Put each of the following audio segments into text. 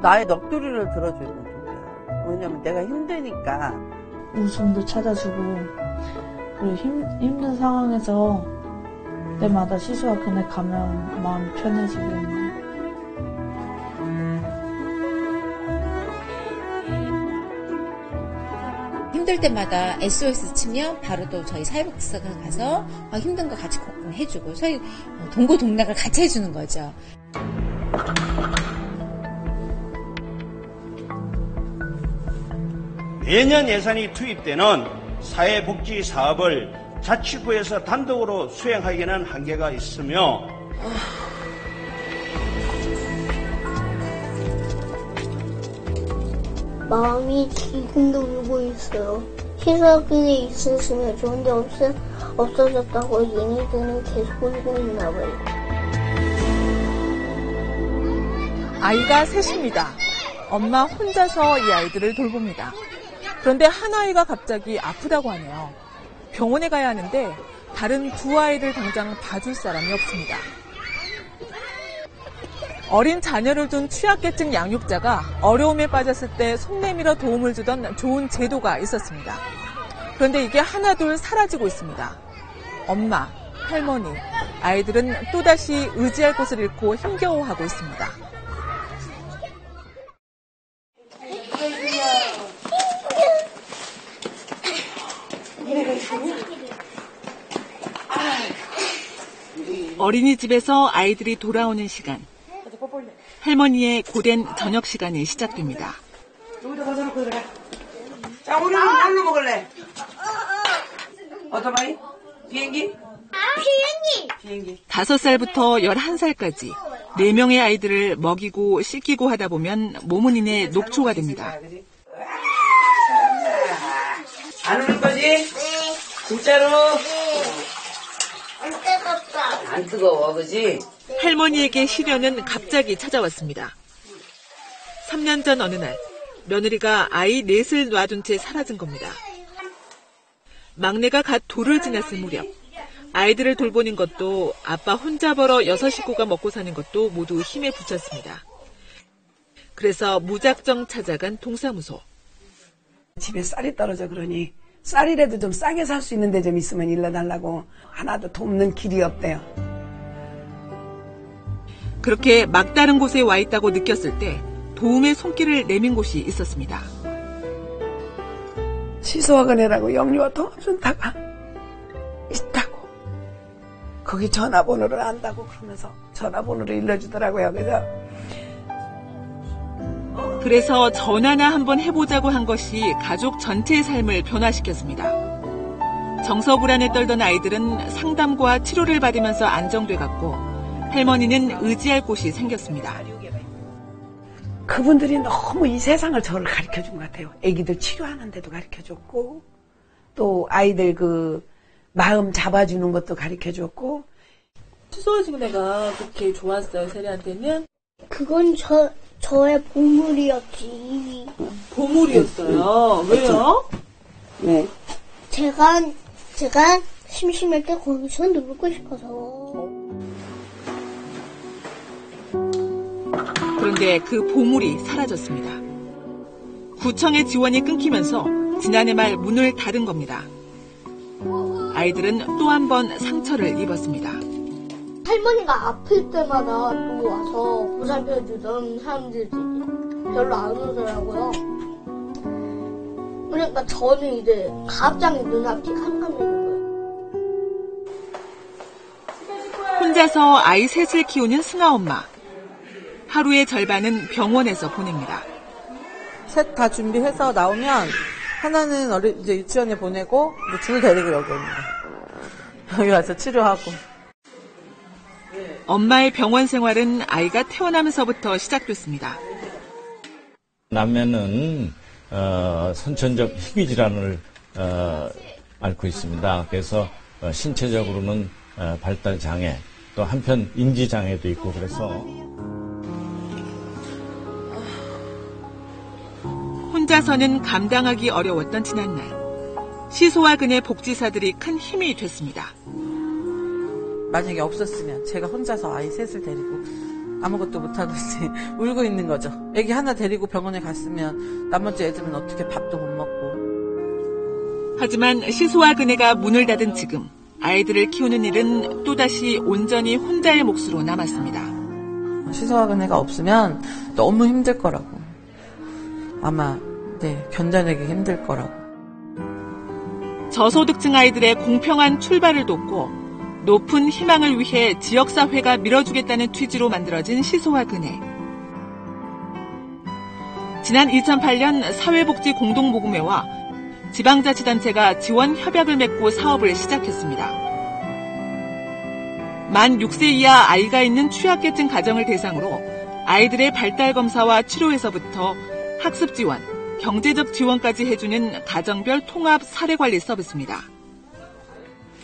나의 넋두리를 들어주는 존재야. 왜냐면 내가 힘드니까. 웃음도 찾아주고, 그리고 힘든 상황에서 때마다 시수와 그네 가면 마음이 편해지고. 힘들 때마다 SOS 치면 바로 또 저희 사회복지사가 가서 힘든 거 같이 해주고 저희 동고동락을 같이 해주는 거죠. 매년 예산이 투입되는 사회복지 사업을 자치구에서 단독으로 수행하기에는 한계가 있으며 마음이 지금도 울고 있어요. 시설근에 있으시면 좋은데 없어졌다고 얘네들은 계속 울고 있나 봐요. 아이가 셋입니다. 엄마 혼자서 이 아이들을 돌봅니다. 그런데 한 아이가 갑자기 아프다고 하네요. 병원에 가야 하는데 다른 두 아이를 당장 봐줄 사람이 없습니다. 어린 자녀를 둔 취약계층 양육자가 어려움에 빠졌을 때 손 내밀어 도움을 주던 좋은 제도가 있었습니다. 그런데 이게 하나둘 사라지고 있습니다. 엄마, 할머니, 아이들은 또다시 의지할 곳을 잃고 힘겨워하고 있습니다. 어린이집에서 아이들이 돌아오는 시간. 할머니의 고된 저녁 시간이 시작됩니다. 여기다 가서 놓고 그래. 자, 오늘은 뭘로 먹을래? 오토바이? 비행기? 비행기. 5살부터 11살까지 4명의 아이들을 먹이고 씻기고 하다 보면 몸은 이내 녹초가 됩니다. 안 울을 거지? 네. 진짜로? 네. 안 뜨겁다. 안 뜨거워, 그지? 할머니에게 시련은 갑자기 찾아왔습니다. 3년 전 어느 날 며느리가 아이 넷을 놔둔 채 사라진 겁니다. 막내가 갓 돌을 지났을 무렵 아이들을 돌보는 것도 아빠 혼자 벌어 6 식구가 먹고 사는 것도 모두 힘에 부쳤습니다. 그래서 무작정 찾아간 동사무소. 집에 쌀이 떨어져 그러니 쌀이라도 좀 싸게 살 수 있는 데 좀 있으면 일러달라고 하나도 돕는 길이 없대요. 그렇게 막다른 곳에 와 있다고 느꼈을 때 도움의 손길을 내민 곳이 있었습니다. 시소학원이라고 영유아 통합센터가 있다고. 거기 전화번호를 안다고 그러면서 전화번호를 일러주더라고요. 그래서 전화나 한번 해보자고 한 것이 가족 전체의 삶을 변화시켰습니다. 정서불안에 떨던 아이들은 상담과 치료를 받으면서 안정돼갔고 할머니는 의지할 곳이 생겼습니다. 그분들이 너무 이 세상을 저를 가르쳐준 것 같아요. 애기들 치료하는 데도 가르쳐줬고 또 아이들 그 마음 잡아주는 것도 가르쳐줬고. 수소지구네가 그렇게 좋았어요, 세리한테는? 그건 저의 보물이었지. 보물이었어요? 왜요? 네. 제가 심심할 때 거기서 놀고 싶어서. 그런데 그 보물이 사라졌습니다. 구청의 지원이 끊기면서 지난해 말 문을 닫은 겁니다. 아이들은 또 한 번 상처를 입었습니다. 할머니가 아플 때마다 또 와서 보살펴주던 사람들이 별로 안 오더라고요. 그러니까 저는 이제 갑자기 눈앞이 캄캄해진 거예요. 혼자서 아이 셋을 키우는 승아 엄마. 하루의 절반은 병원에서 보냅니다. 셋 다 준비해서 나오면 하나는 이제 유치원에 보내고 둘 데리고 여기 옵니다. 여기 와서 치료하고. 엄마의 병원 생활은 아이가 태어나면서부터 시작됐습니다. 남매는 선천적 희귀질환을 앓고 있습니다. 그래서 신체적으로는 발달 장애, 또 한편 인지 장애도 있고 그래서 혼자서는 감당하기 어려웠던 지난날. 시소와 그네 복지사들이 큰 힘이 됐습니다. 만약에 없었으면 제가 혼자서 아이 셋을 데리고 아무것도 못하고 이제 울고 있는 거죠. 애기 하나 데리고 병원에 갔으면 나머지 애들은 어떻게 밥도 못 먹고. 하지만 시소와 그네가 문을 닫은 지금 아이들을 키우는 일은 또다시 온전히 혼자의 몫으로 남았습니다. 시소와 그네가 없으면 너무 힘들 거라고. 아마 견뎌내기 힘들 거라고. 저소득층 아이들의 공평한 출발을 돕고 높은 희망을 위해 지역사회가 밀어주겠다는 취지로 만들어진 시소와 그네. 지난 2008년 사회복지 공동모금회와 지방자치단체가 지원 협약을 맺고 사업을 시작했습니다. 만 6세 이하 아이가 있는 취약계층 가정을 대상으로 아이들의 발달검사와 치료에서부터 학습 지원, 경제적 지원까지 해주는 가정별 통합 사례관리 서비스입니다.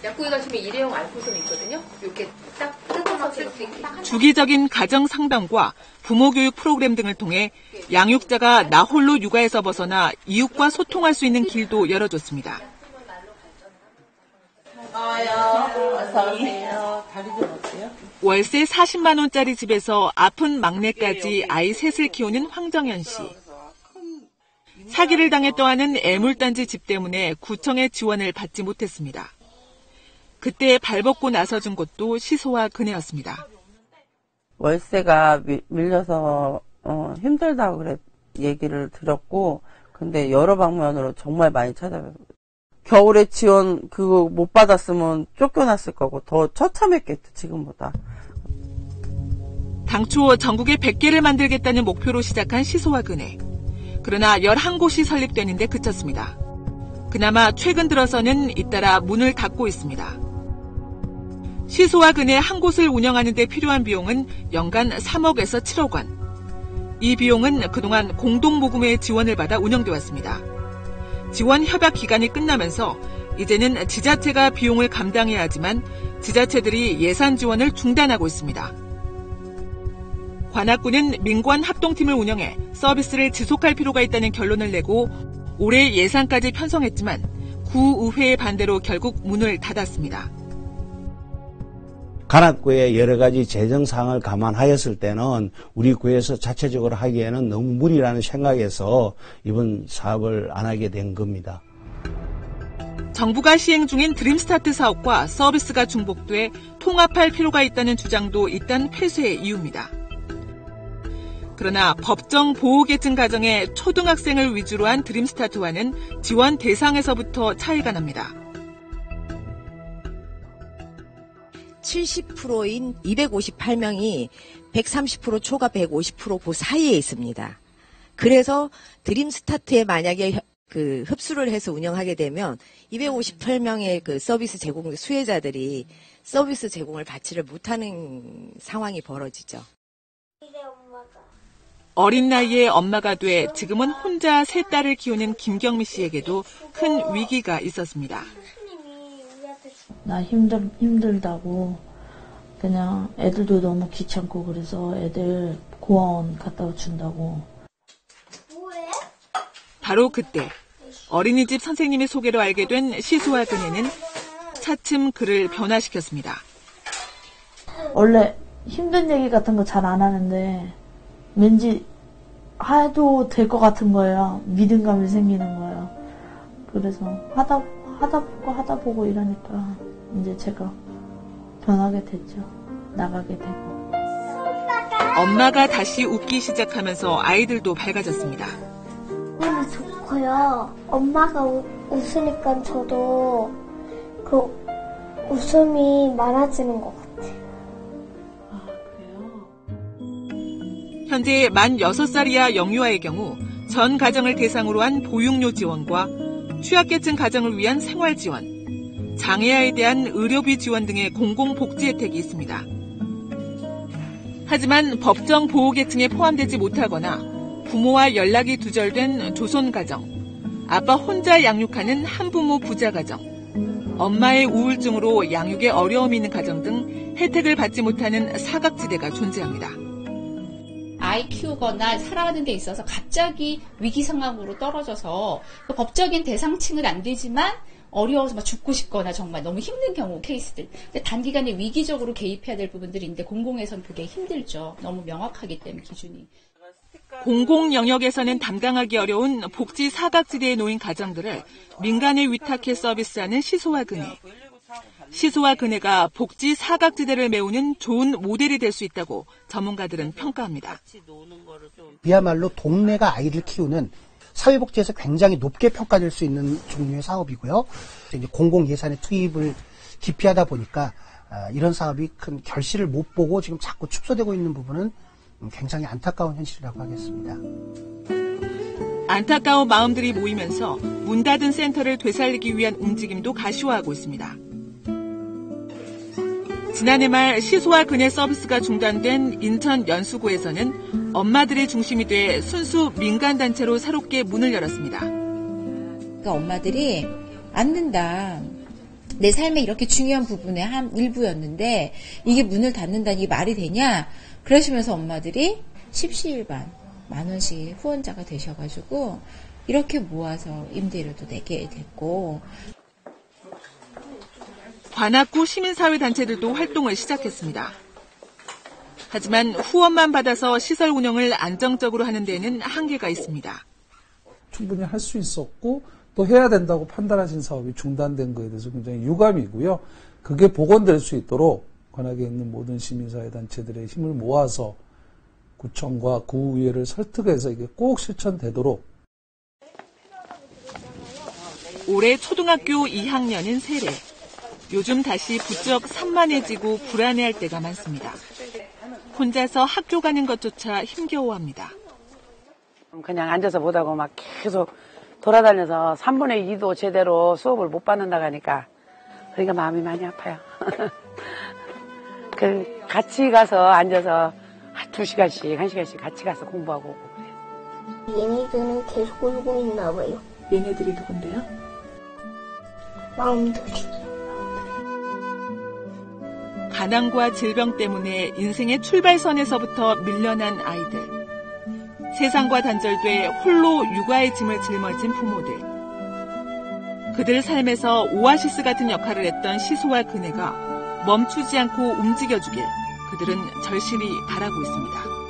약국에 가시면 일회용 알코올솜이 있거든요. 이렇게 딱 뜯어서 쓸 수 있게. 주기적인 가정 상담과 부모 교육 프로그램 등을 통해 양육자가 나 홀로 육아에서 벗어나 이웃과 소통할 수 있는 길도 열어줬습니다. 월세 40만 원짜리 집에서 아픈 막내까지 아이 셋을 키우는 황정현 씨. 사기를 당해 떠하는 애물단지 집 때문에 구청의 지원을 받지 못했습니다. 그때 발벗고 나서준 곳도 시소와 그네였습니다. 월세가 밀려서 힘들다고 얘기를 들었고, 근데 여러 방면으로 정말 많이 찾아요. 겨울에 지원 그거 못 받았으면 쫓겨났을 거고 더 처참했겠죠, 지금보다. 당초 전국에 100개를 만들겠다는 목표로 시작한 시소와 그네. 그러나 11곳이 설립되는데 그쳤습니다. 그나마 최근 들어서는 잇따라 문을 닫고 있습니다. 시소와 그네 한 곳을 운영하는 데 필요한 비용은 연간 3억에서 7억 원. 이 비용은 그동안 공동모금회의 지원을 받아 운영돼 왔습니다. 지원 협약 기간이 끝나면서 이제는 지자체가 비용을 감당해야 하지만 지자체들이 예산 지원을 중단하고 있습니다. 관악구는 민관 합동팀을 운영해 서비스를 지속할 필요가 있다는 결론을 내고 올해 예산까지 편성했지만 구의회의 반대로 결국 문을 닫았습니다. 관악구의 여러 가지 재정 사항을 감안하였을 때는 우리 구에서 자체적으로 하기에는 너무 무리라는 생각에서 이번 사업을 안 하게 된 겁니다. 정부가 시행 중인 드림스타트 사업과 서비스가 중복돼 통합할 필요가 있다는 주장도 일단 폐쇄의 이유입니다. 그러나 법정 보호계층 가정의 초등학생을 위주로 한 드림스타트와는 지원 대상에서부터 차이가 납니다. 70%인 258명이 130% 초과 150% 그 사이에 있습니다. 그래서 드림스타트에 만약에 흡수를 해서 운영하게 되면 258명의 그 서비스 제공 수혜자들이 서비스 제공을 받지를 못하는 상황이 벌어지죠. 어린 나이에 엄마가 돼 지금은 혼자 세 딸을 키우는 김경미 씨에게도 큰 위기가 있었습니다. 나 힘들다고 그냥 애들도 너무 귀찮고 그래서 애들 고아원 갖다 준다고. 바로 그때 어린이집 선생님의 소개로 알게 된 시소와 그네는 차츰 그를 변화시켰습니다. 원래 힘든 얘기 같은 거 잘 안 하는데 왠지 해도 될 것 같은 거예요. 믿음감이 생기는 거예요. 그래서 하다 보고 이러니까 이제 제가 변하게 됐죠. 나가게 되고. 엄마가 다시 웃기 시작하면서 아이들도 밝아졌습니다. 너무 좋고요. 엄마가 웃으니까 저도 그 웃음이 많아지는 것 같아요. 현재 만 6살이야 영유아의 경우 전 가정을 대상으로 한 보육료 지원과 취약계층 가정을 위한 생활 지원, 장애아에 대한 의료비 지원 등의 공공복지 혜택이 있습니다. 하지만 법정 보호계층에 포함되지 못하거나 부모와 연락이 두절된 조손가정, 아빠 혼자 양육하는 한부모 부자가정, 엄마의 우울증으로 양육에 어려움이 있는 가정 등 혜택을 받지 못하는 사각지대가 존재합니다. 아이 키우거나 살아가는 데 있어서 갑자기 위기 상황으로 떨어져서 법적인 대상층은 안 되지만 어려워서 막 죽고 싶거나 정말 너무 힘든 경우 케이스들. 근데 단기간에 위기적으로 개입해야 될 부분들이 있는데 공공에서는 그게 힘들죠. 너무 명확하기 때문에 기준이. 공공 영역에서는 담당하기 어려운 복지 사각지대에 놓인 가정들을 민간에 위탁해 서비스하는 시소와 그네. 시소와 그네가 복지 사각지대를 메우는 좋은 모델이 될 수 있다고 전문가들은 평가합니다. 그야말로 동네가 아이를 키우는 사회복지에서 굉장히 높게 평가될 수 있는 종류의 사업이고요. 이제 공공 예산의 투입을 기피하다 보니까 이런 사업이 큰 결실을 못 보고 지금 자꾸 축소되고 있는 부분은 굉장히 안타까운 현실이라고 하겠습니다. 안타까운 마음들이 모이면서 문 닫은 센터를 되살리기 위한 움직임도 가시화하고 있습니다. 지난해 말 시소와 그네 서비스가 중단된 인천 연수구에서는 엄마들이 중심이 돼 순수 민간단체로 새롭게 문을 열었습니다. 그러니까 엄마들이 안 된다. 내 삶의 이렇게 중요한 부분의 한 일부였는데 이게 문을 닫는다니 이게 말이 되냐? 그러시면서 엄마들이 십시일반 10,000원씩 후원자가 되셔가지고 이렇게 모아서 임대료도 내게 됐고. 관악구 시민사회단체들도 활동을 시작했습니다. 하지만 후원만 받아서 시설 운영을 안정적으로 하는 데는 한계가 있습니다. 충분히 할 수 있었고 또 해야 된다고 판단하신 사업이 중단된 거에 대해서 굉장히 유감이고요. 그게 복원될 수 있도록 관악에 있는 모든 시민사회단체들의 힘을 모아서 구청과 구의회를 설득해서 이게 꼭 실천되도록. 올해 초등학교 2학년인 세례. 요즘 다시 부쩍 산만해지고 불안해할 때가 많습니다. 혼자서 학교 가는 것조차 힘겨워합니다. 그냥 앉아서 보다고 막 계속 돌아다녀서 3분의 2도 제대로 수업을 못 받는다고 하니까 그러니까 마음이 많이 아파요. 같이 가서 앉아서 2시간씩, 1시간씩 같이 가서 공부하고 오고 그래요. 얘네들은 계속 울고 있나 봐요. 얘네들이 누군데요? 마음들이. 가난과 질병 때문에 인생의 출발선에서부터 밀려난 아이들. 세상과 단절돼 홀로 육아의 짐을 짊어진 부모들. 그들 삶에서 오아시스 같은 역할을 했던 시소와 그네가 멈추지 않고 움직여주길 그들은 절실히 바라고 있습니다.